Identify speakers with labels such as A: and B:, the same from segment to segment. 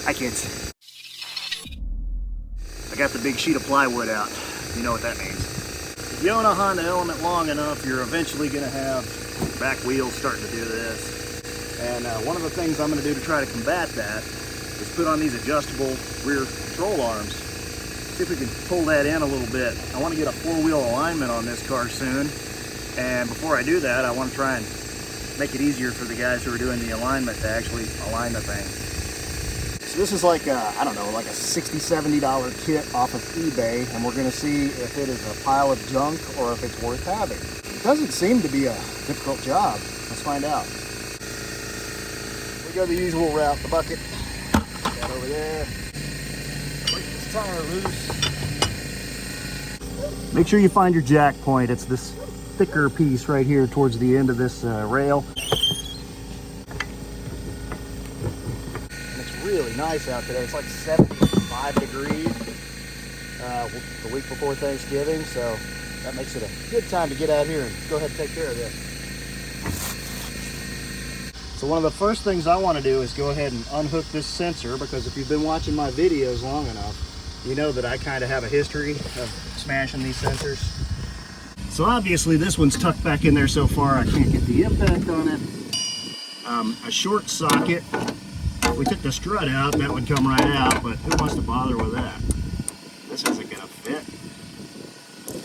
A: I can't see. I got the big sheet of plywood out. You know what that means. If you own a Honda Element long enough, you're eventually going to have back wheels starting to do this. And one of the things I'm going to do to try to combat that is put on these adjustable rear control arms. See if we can pull that in a little bit. I want to get a four-wheel alignment on this car soon. And before I do that, I want to try and make it easier for the guys who are doing the alignment to actually align the thing. So this is like a, I don't know, like a $60, $70 kit off of eBay, and we're going to see if it is a pile of junk or if it's worth having. It doesn't seem to be a difficult job. Let's find out. We go the usual route, the bucket. That over there. Break this tire loose. Make sure you find your jack point. It's this thicker piece right here towards the end of this rail. And it's really nice out today. It's like 75 degrees the week before Thanksgiving, so that makes it a good time to get out here and go ahead and take care of this. So one of the first things I want to do is go ahead and unhook this sensor, because if you've been watching my videos long enough, you know that I kind of have a history of smashing these sensors. So obviously this one's tucked back in there so far I can't get the impact on it. A short socket, if we took the strut out, that would come right out, but who wants to bother with that? This isn't going to fit.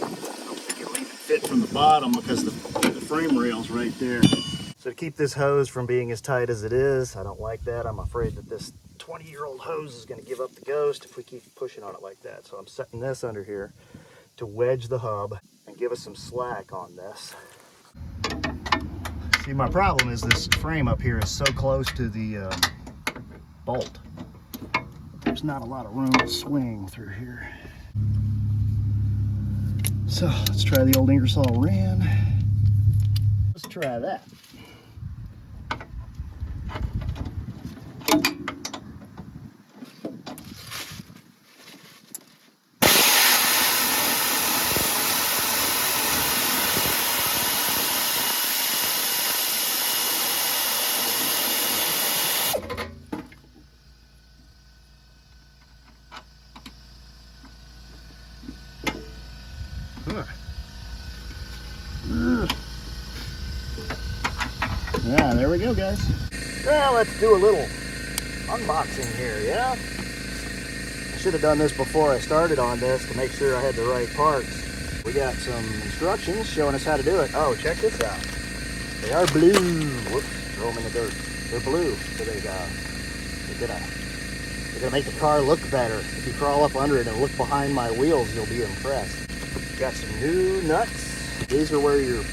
A: I don't think it'll even fit from the bottom because the frame rail's right there. So to keep this hose from being as tight as it is, I don't like that. I'm afraid that this 20-year-old hose is going to give up the ghost if we keep pushing on it like that. So I'm setting this under here to wedge the hub and give us some slack on this. See, my problem is this frame up here is so close to the bolt. There's not a lot of room to swing through here. So let's try the old Ingersoll Rand. Let's try that. Yeah, there we go, guys. Well, let's do a little unboxing here, yeah? I should have done this before I started on this to make sure I had the right parts. We got some instructions showing us how to do it. Oh, check this out. They are blue. Whoops, throw them in the dirt. They're blue, so they're gonna make the car look better. If you crawl up under it and look behind my wheels, you'll be impressed. Got some new nuts. These are where your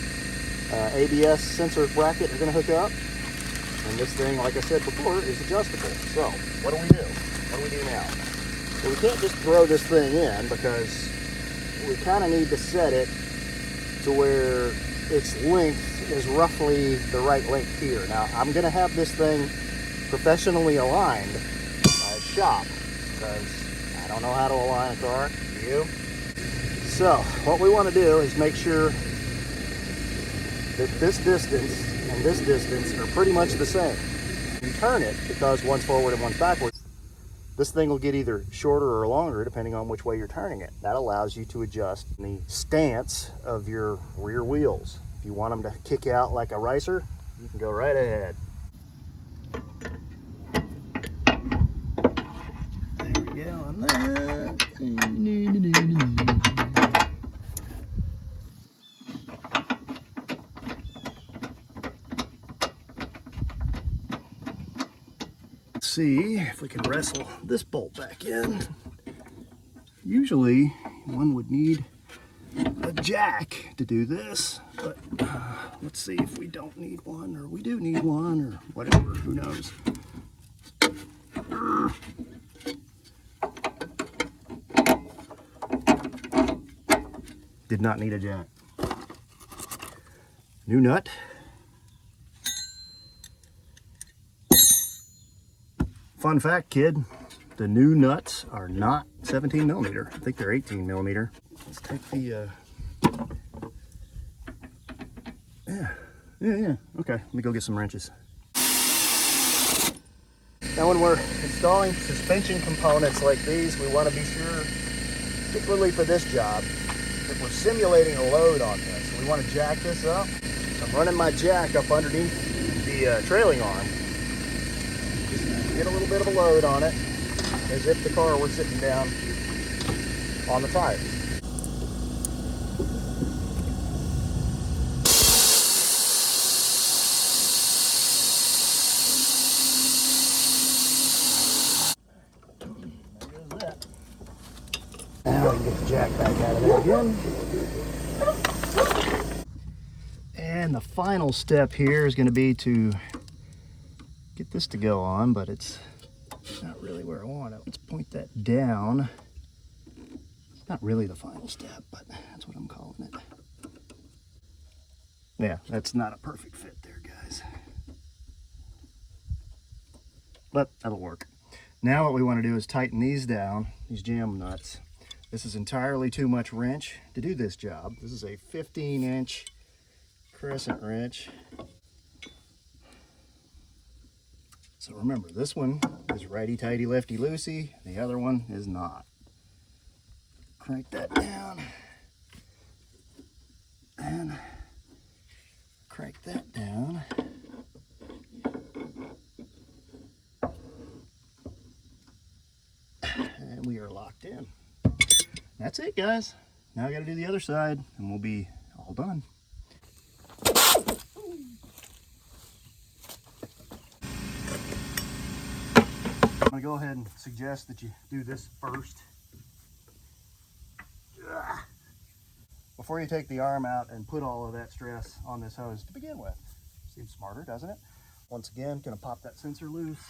A: ABS sensor bracket is going to hook up. And this thing, like I said before, is adjustable. So, what do we do? What do we do now? Well, we can't just throw this thing in because we kind of need to set it to where its length is roughly the right length here. Now, I'm going to have this thing professionally aligned by a shop because I don't know how to align a car. Do you? So, what we want to do is make sure that this distance and this distance are pretty much the same. You turn it, because one's forward and one's backwards, this thing will get either shorter or longer depending on which way you're turning it. That allows you to adjust the stance of your rear wheels. If you want them to kick out like a ricer, you can go right ahead. There we go on that. See if we can wrestle this bolt back in. Usually one would need a jack to do this, but let's see if we don't need one, or we do need one, or whatever, who knows. Did not need a jack. New nut. Fun fact, kid, the new nuts are not 17 millimeter. I think they're 18 millimeter. Let's take the, yeah, okay, let me go get some wrenches. Now when we're installing suspension components like these, we want to be sure, particularly for this job, that we're simulating a load on this. So we want to jack this up. So I'm running my jack up underneath the trailing arm. Just get a little bit of a load on it, as if the car were sitting down on the tires. Now we can get the jack back out of there again. And the final step here is going to be to get this to go on, but it's not really where I want it. Let's point that down. It's not really the final step, but that's what I'm calling it. Yeah, that's not a perfect fit there, guys. But that'll work. Now what we want to do is tighten these down, these jam nuts. This is entirely too much wrench to do this job. This is a 15-inch crescent wrench. So remember, this one is righty-tighty, lefty-loosey. The other one is not. Crank that down. And crank that down. And we are locked in. That's it, guys. Now I got to do the other side and we'll be all done. I'm going to go ahead and suggest that you do this first. Before you take the arm out and put all of that stress on this hose to begin with. Seems smarter, doesn't it? Once again, going to pop that sensor loose.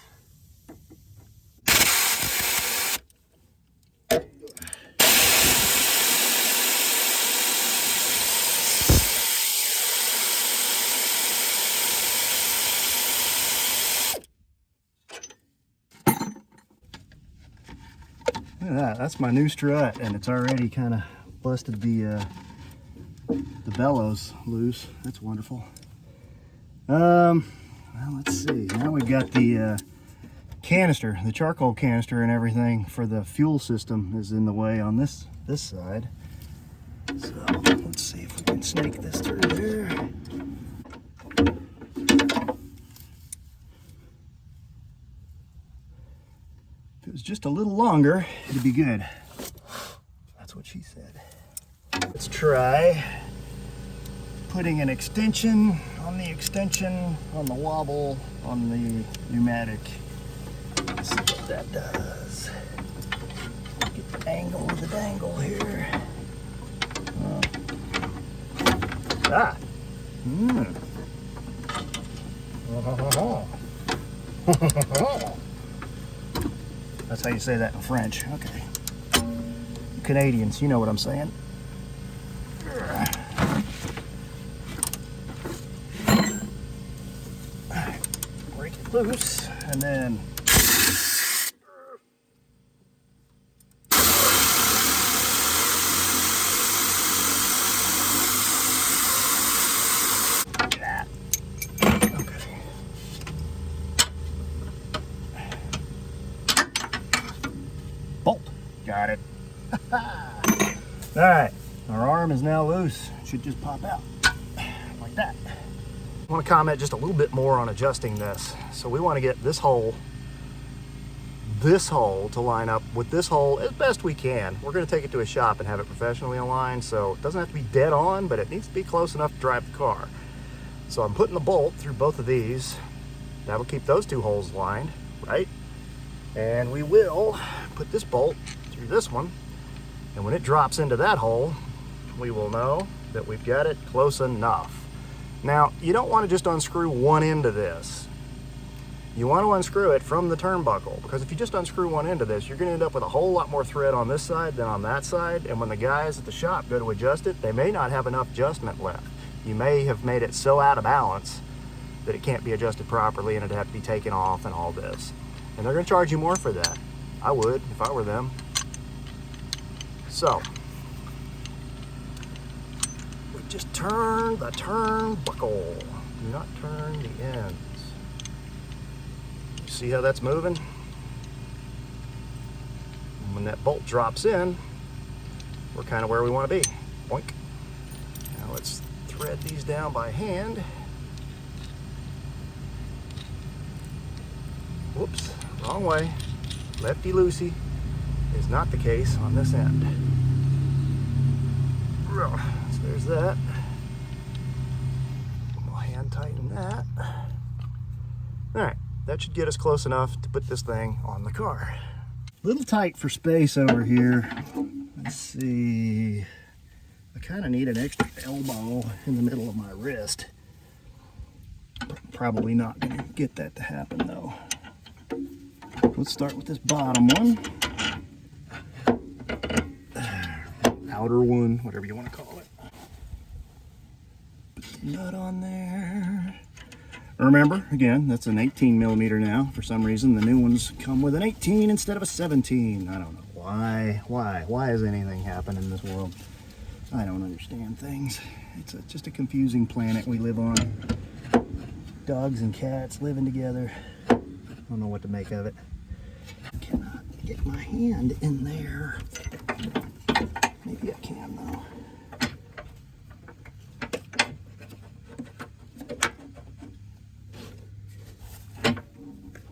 A: Look at that, that's my new strut, and it's already kind of busted the bellows loose. That's wonderful. Well, let's see. Now we've got the canister, the charcoal canister and everything for the fuel system is in the way on this side. So let's see if we can snake this through here. If it was just a little longer, it'd be good. That's what she said. Let's try putting an extension on the wobble, on the pneumatic. Let's see what that does. Get the angle of the dangle here. That's how you say that in French. Okay. Canadians, you know what I'm saying. Break it loose, and then bolt. Got it. All right, our arm is now loose. It should just pop out like that. I want to comment just a little bit more on adjusting this. So we want to get this hole to line up with this hole as best we can. We're going to take it to a shop and have it professionally aligned, so it doesn't have to be dead on, but it needs to be close enough to drive the car. So I'm putting the bolt through both of these. That'll keep those two holes lined, right? And we will put this bolt through this one, and when it drops into that hole, we will know that we've got it close enough. Now, you don't want to just unscrew one end of this. You want to unscrew it from the turnbuckle, because if you just unscrew one end of this, you're going to end up with a whole lot more thread on this side than on that side, and when the guys at the shop go to adjust it, they may not have enough adjustment left. You may have made it so out of balance that it can't be adjusted properly and it'd have to be taken off and all this. And they're going to charge you more for that. I would if I were them. So, we just turn the turnbuckle. Do not turn the ends. You see how that's moving? And when that bolt drops in, we're kind of where we want to be. Boink. Now let's thread these down by hand. Whoops, wrong way. Lefty-loosey is not the case on this end. So there's that. We'll hand tighten that. All right, that should get us close enough to put this thing on the car. Little tight for space over here. Let's see. I kind of need an extra elbow in the middle of my wrist. Probably not going to get that to happen though. Let's start with this bottom one. Outer one, whatever you want to call it. Put the nut on there. Remember, again, that's an 18 millimeter now. For some reason, the new ones come with an 18 instead of a 17. I don't know why. Why has anything happened in this world? I don't understand things. It's just a confusing planet we live on. Dogs and cats living together. I don't know what to make of it. Cannot get my hand in there. Maybe I can though.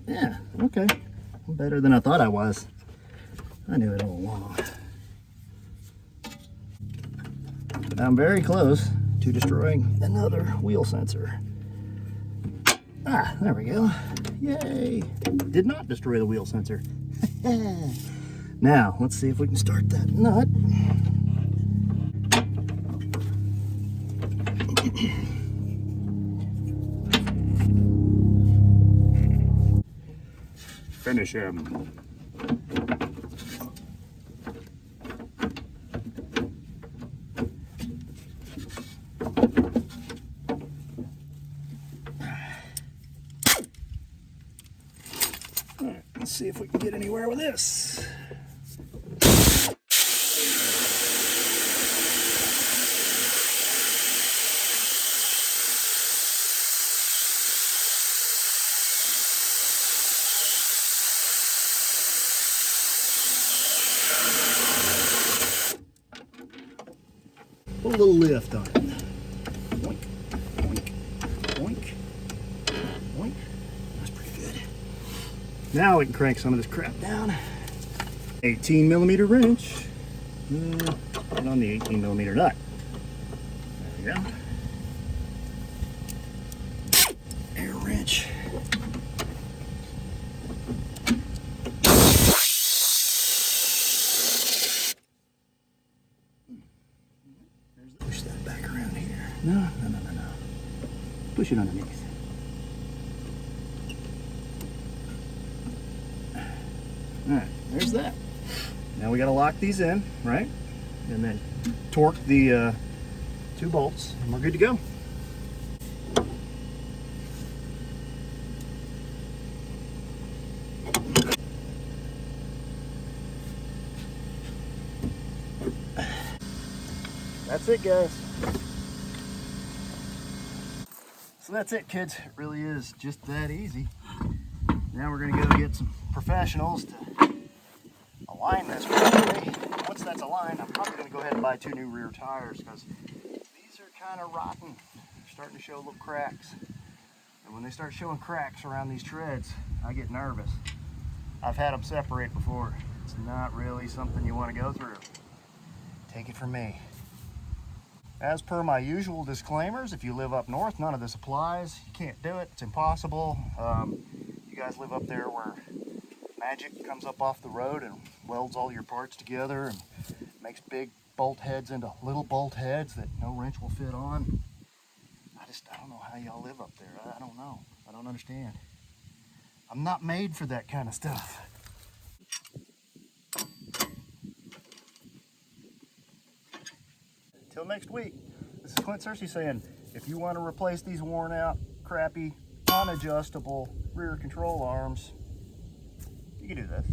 A: Yeah, okay. I'm better than I thought I was. I knew it all along. But I'm very close to destroying another wheel sensor. Ah, there we go. Yay! Did not destroy the wheel sensor. Now, let's see if we can start that nut. Finish him. All right, let's see if we can get anywhere with this. Put a little lift on it. Boink, boink, boink, boink. That's pretty good. Now we can crank some of this crap down. 18 millimeter wrench. And on the 18 millimeter nut. There we go. Air wrench. Push that back around here. No. Push it underneath. All right, there's that. Now we got to lock these in, right? And then torque the 2 bolts, and we're good to go. That's it, guys. So that's it, kids. It really is just that easy. Now we're gonna go get some professionals to align this properly. Once that's aligned, I'm probably gonna go ahead and buy 2 new rear tires because these are kind of rotten. They're starting to show little cracks. And when they start showing cracks around these treads, I get nervous. I've had them separate before. It's not really something you want to go through. Take it from me. As per my usual disclaimers, if you live up north, none of this applies. You can't do it. It's impossible. You guys live up there where magic comes up off the road and welds all your parts together and makes big bolt heads into little bolt heads that no wrench will fit on. I don't know how y'all live up there. I don't know. I don't understand. I'm not made for that kind of stuff. Till next week, this is Clint Searcy saying, if you want to replace these worn out, crappy, unadjustable rear control arms, you can do this.